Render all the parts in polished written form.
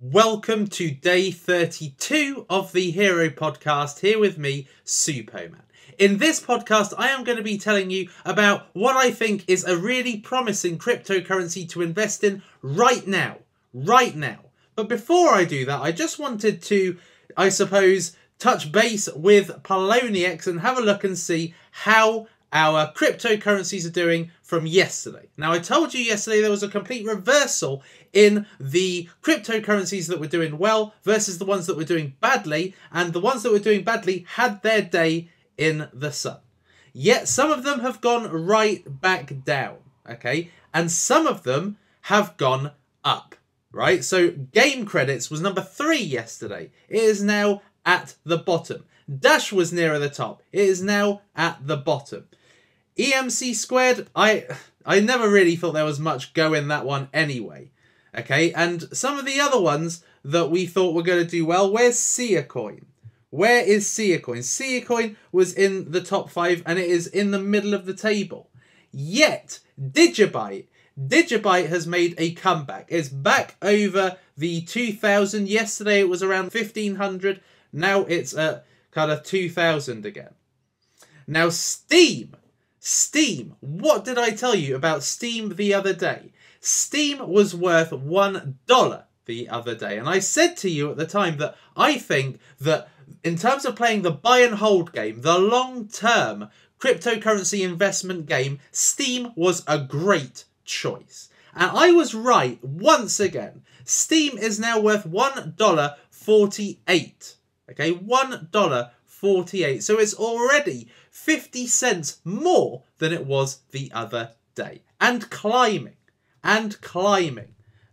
Welcome to day 32 of the Hero Podcast, here with me, Superman. In this podcast, I am going to be telling you about what I think is a really promising cryptocurrency to invest in right now. But before I do that, I just wanted to, I suppose, touch base with Poloniex and have a look and see how our cryptocurrencies are doing from yesterday. Now, I told you yesterday there was a complete reversal in the cryptocurrencies that were doing well versus the ones that were doing badly, and the ones that were doing badly had their day in the sun. Yet some of them have gone right back down, okay? And some of them have gone up, right? So Game Credits was number 3 yesterday. It is now at the bottom. Dash was nearer the top. It is now at the bottom. EMC squared, I never really thought there was much go in that one anyway. Okay, and some of the other ones that we thought were going to do well, where's Seacoin? Where is Seacoin? Seacoin was in the top 5 and it is in the middle of the table. Yet, Digibyte has made a comeback. It's back over the 2,000. Yesterday it was around 1,500. Now it's at kind of 2,000 again. Now Steam, what did I tell you about Steam the other day? Steam was worth $1 the other day. And I said to you at the time that I think that in terms of playing the buy and hold game, the long-term cryptocurrency investment game, Steam was a great choice. And I was right once again. Steam is now worth $1.48. Okay, $1.48. So it's already 50 cents more than it was the other day. And climbing.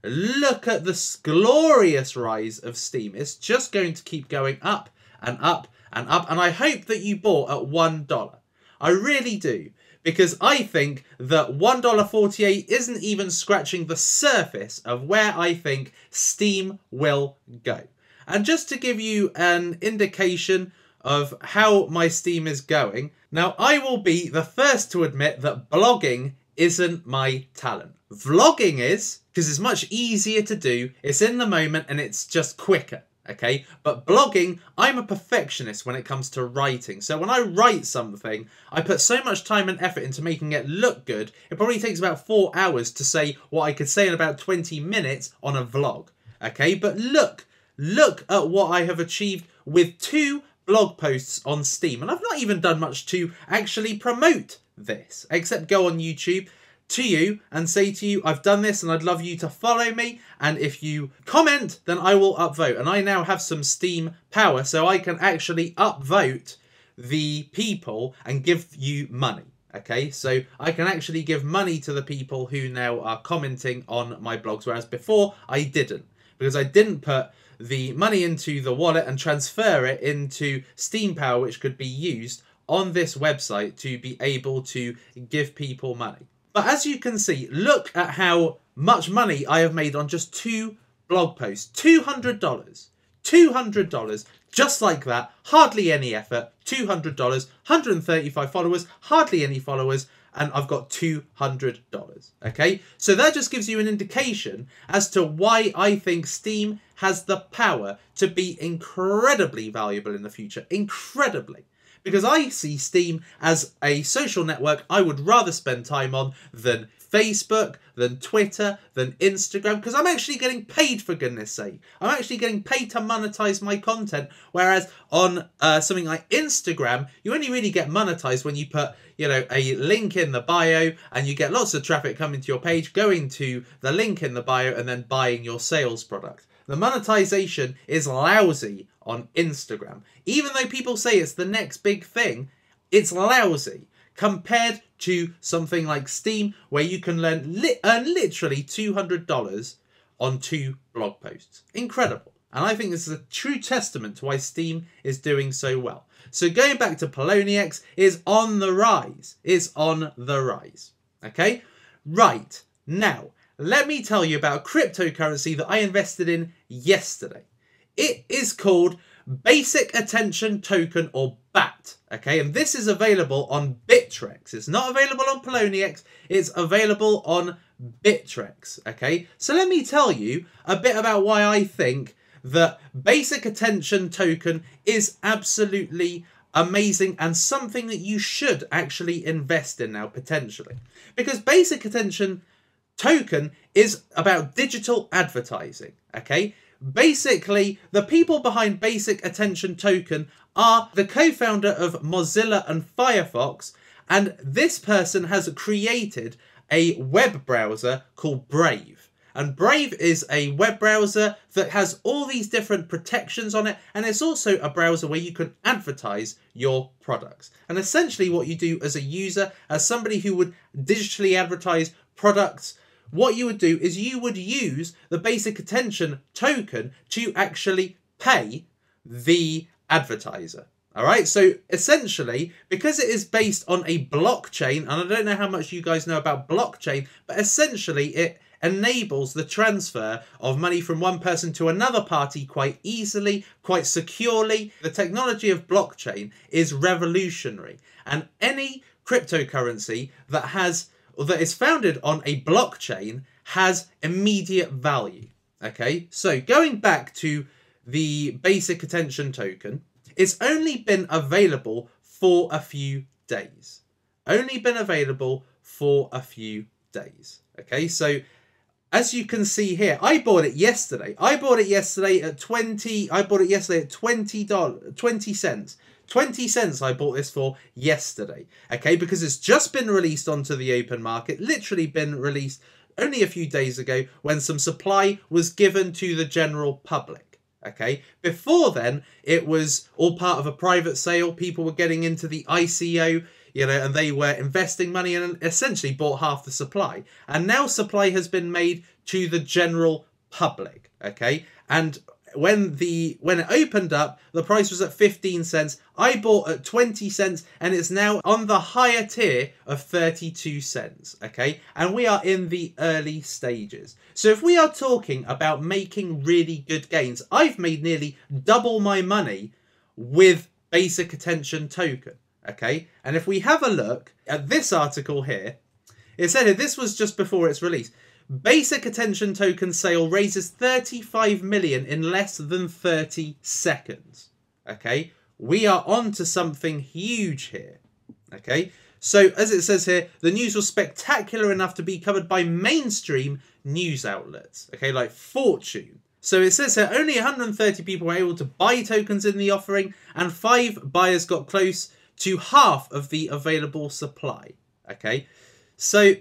Look at this glorious rise of Steam. It's just going to keep going up and up and up. And I hope that you bought at $1. I really do. Because I think that $1.48 isn't even scratching the surface of where I think Steam will go. And just to give you an indication of how my Steam is going, now I will be the first to admit that blogging isn't my talent. Vlogging is, because it's much easier to do, it's in the moment and it's just quicker, okay? But blogging, I'm a perfectionist when it comes to writing. So when I write something, I put so much time and effort into making it look good, it probably takes about 4 hours to say what I could say in about 20 minutes on a vlog, okay? But look at what I have achieved with 2 blog posts on Steam. And I've not even done much to actually promote this, except go on YouTube to you and say to you, I've done this and I'd love you to follow me. And if you comment, then I will upvote. And I now have some Steam power, so I can actually upvote the people and give you money. Okay, so I can actually give money to the people who now are commenting on my blogs, whereas before I didn't, because I didn't put the money into the wallet and transfer it into Steam Power, which could be used on this website to be able to give people money. But as you can see, look at how much money I have made on just 2 blog posts. $200, just like that, hardly any effort, $200, 135 followers, hardly any followers, and I've got $200, okay? So that just gives you an indication as to why I think Steam has the power to be incredibly valuable in the future. Incredibly. Because I see Steam as a social network I would rather spend time on than Facebook, than Twitter, than Instagram, because I'm actually getting paid, for goodness sake. I'm actually getting paid to monetize my content, whereas on something like Instagram, you only really get monetized when you put, you know, a link in the bio and you get lots of traffic coming to your page, going to the link in the bio and then buying your sales product. The monetization is lousy on Instagram. Even though people say it's the next big thing, it's lousy compared to something like Steam, where you can earn literally $200 on 2 blog posts. Incredible. And I think this is a true testament to why Steam is doing so well. So going back to Poloniex, is on the rise. It's on the rise. Okay? Right. Now, let me tell you about a cryptocurrency that I invested in yesterday. It is called Basic Attention Token, or BAT. Okay, and this is available on Bittrex. It's not available on Poloniex. It's available on Bittrex. Okay, so let me tell you a bit about why I think that basic attention token is absolutely amazing and something that you should actually invest in now, potentially. Because basic attention token is about digital advertising. Okay, basically the people behind basic attention token are the co-founder of Mozilla and Firefox, and this person has created a web browser called Brave. And Brave is a web browser that has all these different protections on it, and it's also a browser where you can advertise your products. And essentially what you do as a user, as somebody who would digitally advertise products, what you would do is you would use the basic attention token to actually pay the advertiser. All right, so essentially, because it is based on a blockchain, and I don't know how much you guys know about blockchain, but essentially it enables the transfer of money from one person to another party quite easily, quite securely. The technology of blockchain is revolutionary, and any cryptocurrency that is founded on a blockchain has immediate value. Okay, so going back to the basic attention token, it's only been available for a few days. Only been available for a few days. Okay, so as you can see here, I bought it yesterday. I bought it yesterday at 20 cents. 20 cents I bought this for yesterday. Okay, because it's just been released onto the open market, literally been released only a few days ago when some supply was given to the general public. Okay, before then, it was all part of a private sale. People were getting into the ICO, and they were investing money and essentially bought half the supply. And now supply has been made to the general public. Okay, and when it opened up, the price was at 15 cents. I bought at 20 cents, and it's now on the higher tier of 32 cents. Okay, and we are in the early stages. So if we are talking about making really good gains, I've made nearly double my money with basic attention token. Okay, and if we have a look at this article here, it said this was just before its release. Basic attention token sale raises 35 million in less than 30 seconds. Okay, we are on to something huge here. Okay, so as it says here, the news was spectacular enough to be covered by mainstream news outlets. Okay, like Fortune. So it says here, only 130 people were able to buy tokens in the offering, and 5 buyers got close to half of the available supply. Okay, so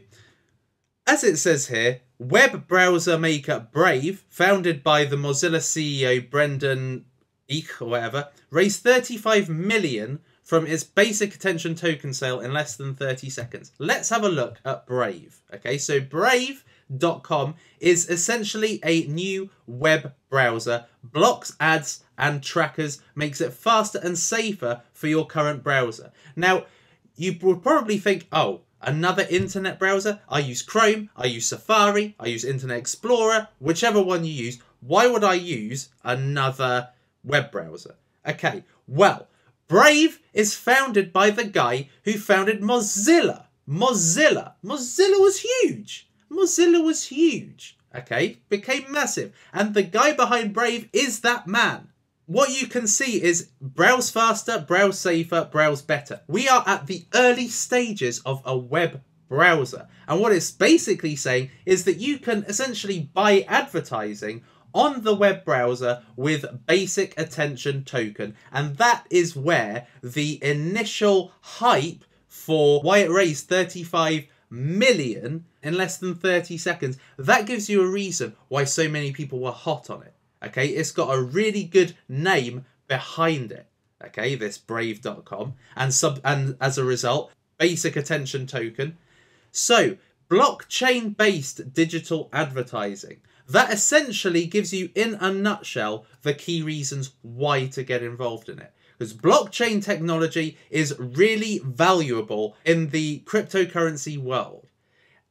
as it says here, web browser maker Brave, founded by the Mozilla CEO Brendan Eich or whatever, raised 35 million from its basic attention token sale in less than 30 seconds. Let's have a look at Brave. Okay, so Brave.com is essentially a new web browser, blocks ads and trackers, makes it faster and safer for your current browser. Now, you would probably think, oh, another internet browser? I use Chrome, I use Safari, I use Internet Explorer, whichever one you use. Why would I use another web browser? Okay, well, Brave is founded by the guy who founded Mozilla. Mozilla was huge. Mozilla was huge. Okay, became massive. And the guy behind Brave is that man. What you can see is browse faster, browse safer, browse better. We are at the early stages of a web browser. And what it's basically saying is that you can essentially buy advertising on the web browser with basic attention token. And that is where the initial hype for why it raised 35 million in less than 30 seconds, that gives you a reason why so many people were hot on it. Okay, it's got a really good name behind it. Okay, this Brave.com, and as a result, basic attention token. So, blockchain-based digital advertising. That essentially gives you, in a nutshell, the key reasons why to get involved in it. Because blockchain technology is really valuable in the cryptocurrency world.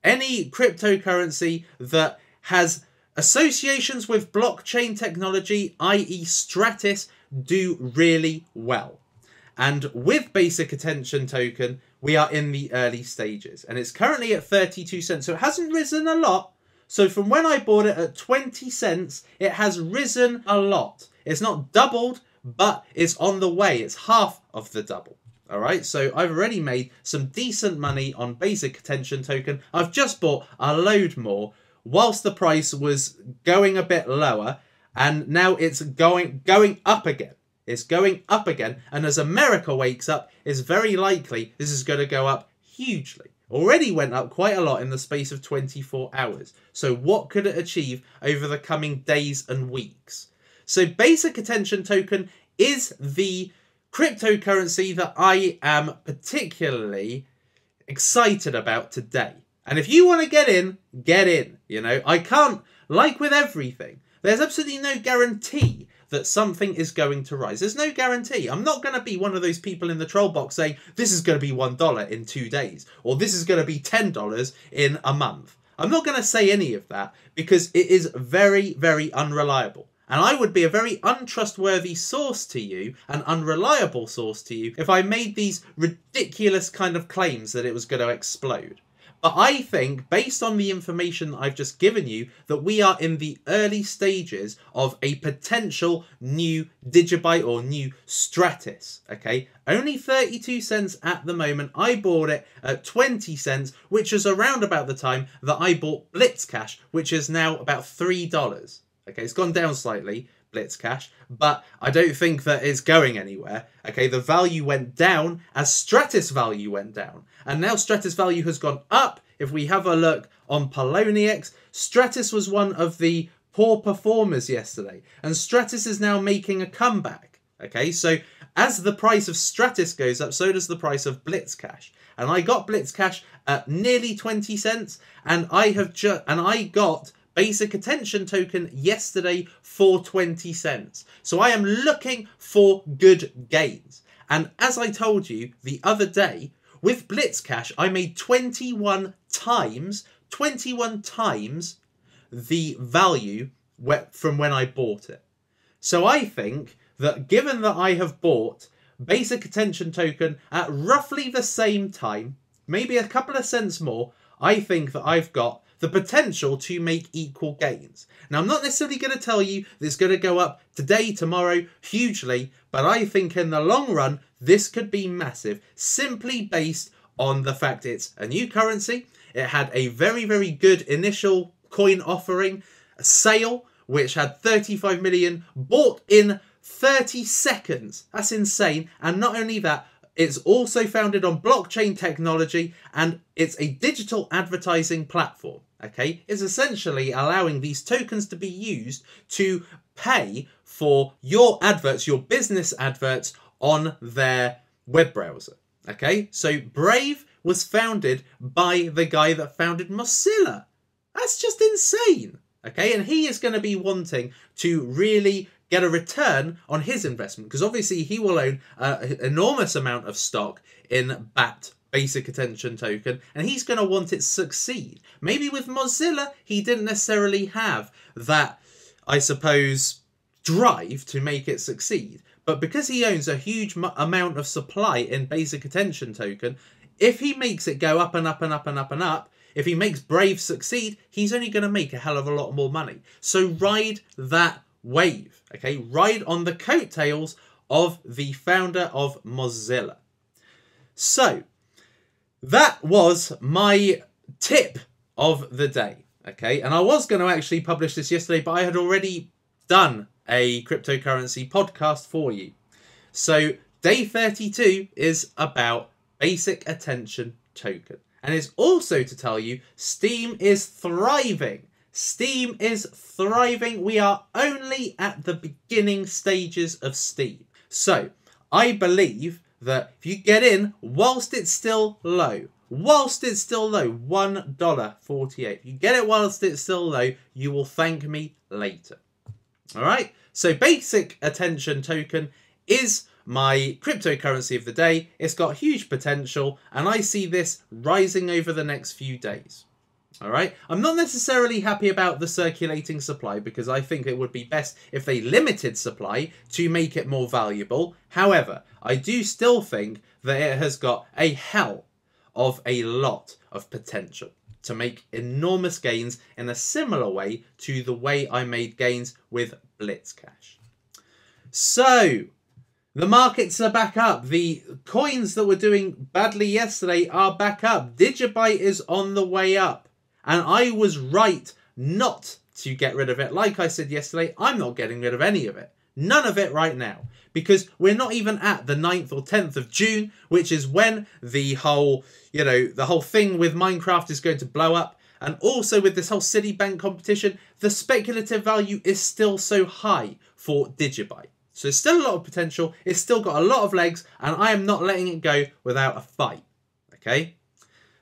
Any cryptocurrency that has associations with blockchain technology, i.e. Stratis, do really well. And with basic attention token, we are in the early stages, and it's currently at 32 cents. So it hasn't risen a lot. So from when I bought it at 20 cents, it has risen a lot. It's not doubled, but it's on the way. It's half of the double. All right, so I've already made some decent money on basic attention token. I've just bought a load more whilst the price was going a bit lower, and now it's going up again. It's going up again, and as America wakes up, it's very likely this is going to go up hugely. Already went up quite a lot in the space of 24 hours. So what could it achieve over the coming days and weeks? So basic attention token is the cryptocurrency that I am particularly excited about today. And if you want to get in, get in. You know, I can't, like with everything, there's absolutely no guarantee that something is going to rise. There's no guarantee. I'm not going to be one of those people in the troll box saying this is going to be $1 in 2 days, or this is going to be $10 in a month. I'm not going to say any of that because it is very, very unreliable. And I would be a very untrustworthy source to you, an unreliable source to you, if I made these ridiculous kind of claims that it was going to explode. But I think, based on the information that I've just given you, that we are in the early stages of a potential new Digibyte or new Stratis, okay? Only 32 cents at the moment. I bought it at 20 cents, which was around about the time that I bought Blitzcash, which is now about $3. Okay, it's gone down slightly, Blitzcash, but I don't think that it's going anywhere. Okay, the value went down as Stratis value went down. And now Stratis value has gone up. If we have a look on Poloniex, Stratis was one of the poor performers yesterday. And Stratis is now making a comeback. Okay, so as the price of Stratis goes up, so does the price of Blitzcash. And I got Blitzcash at nearly 20 cents. And I got basic attention token yesterday for 20 cents. So I am looking for good gains. And as I told you the other day, with Blitzcash, I made 21 times the value from when I bought it. So I think that given that I have bought basic attention token at roughly the same time, maybe a couple of cents more, I think that I've got the potential to make equal gains. Now, I'm not necessarily going to tell you that it's going to go up today, tomorrow, hugely, but I think in the long run, this could be massive, simply based on the fact it's a new currency. It had a very, very good initial coin offering, a sale, which had 35 million bought in 30 seconds. That's insane. And not only that, it's also founded on blockchain technology, and it's a digital advertising platform. Okay, it's essentially allowing these tokens to be used to pay for your adverts, your business adverts on their web browser. Okay, so Brave was founded by the guy that founded Mozilla. That's just insane. Okay, and he is going to be wanting to really get a return on his investment, because obviously he will own an enormous amount of stock in BAT, basic attention token, and he's going to want it to succeed. Maybe with Mozilla, he didn't necessarily have that, I suppose, drive to make it succeed. But because he owns a huge amount of supply in basic attention token, if he makes it go up and up and up and up and up, if he makes Brave succeed, he's only going to make a hell of a lot more money. So ride that wave, okay? Ride on the coattails of the founder of Mozilla. So that was my tip of the day, okay? And I was going to actually publish this yesterday, but I had already done a cryptocurrency podcast for you. So day 32 is about basic attention token. And it's also to tell you Steam is thriving. Steam is thriving. We are only at the beginning stages of Steam. So I believe that if you get in whilst it's still low, $1.48. If you get it whilst it's still low, you will thank me later. All right. So basic attention token is my cryptocurrency of the day. It's got huge potential, and I see this rising over the next few days. All right. I'm not necessarily happy about the circulating supply, because I think it would be best if they limited supply to make it more valuable. However, I do still think that it has got a hell of a lot of potential to make enormous gains in a similar way to the way I made gains with Blitzcash. So, the markets are back up. The coins that were doing badly yesterday are back up. Digibyte is on the way up. And I was right not to get rid of it. Like I said yesterday, I'm not getting rid of any of it. None of it right now. Because we're not even at the 9th or 10th of June, which is when the whole, the whole thing with Minecraft is going to blow up. And also with this whole Citibank competition, the speculative value is still so high for Digibyte. So there's still a lot of potential. It's still got a lot of legs, and I am not letting it go without a fight. Okay?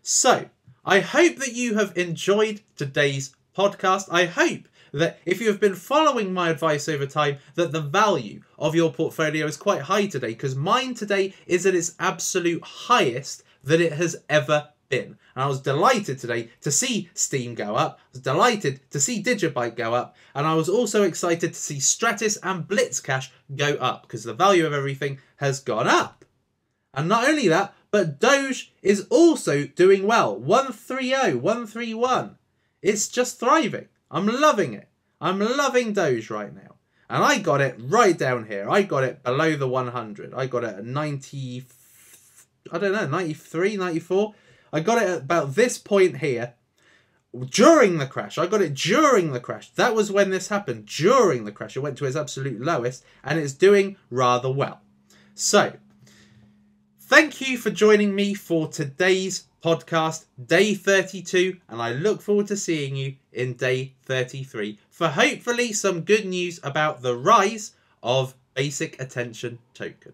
So, I hope that you have enjoyed today's podcast. I hope that if you have been following my advice over time, that the value of your portfolio is quite high today, because mine today is at its absolute highest that it has ever been. And I was delighted today to see Steam go up. I was delighted to see Digibyte go up. And I was also excited to see Stratis and Blitzcash go up, because the value of everything has gone up. And not only that, but Doge is also doing well. 130, 131. It's just thriving. I'm loving it. I'm loving Doge right now. And I got it right down here. I got it below the 100. I got it at 90, I don't know, 93, 94. I got it at about this point here during the crash. I got it during the crash. That was when this happened. During the crash, it went to its absolute lowest, and it's doing rather well. So, thank you for joining me for today's podcast, day 32, and I look forward to seeing you in day 33 for hopefully some good news about the rise of Basic Attention Token.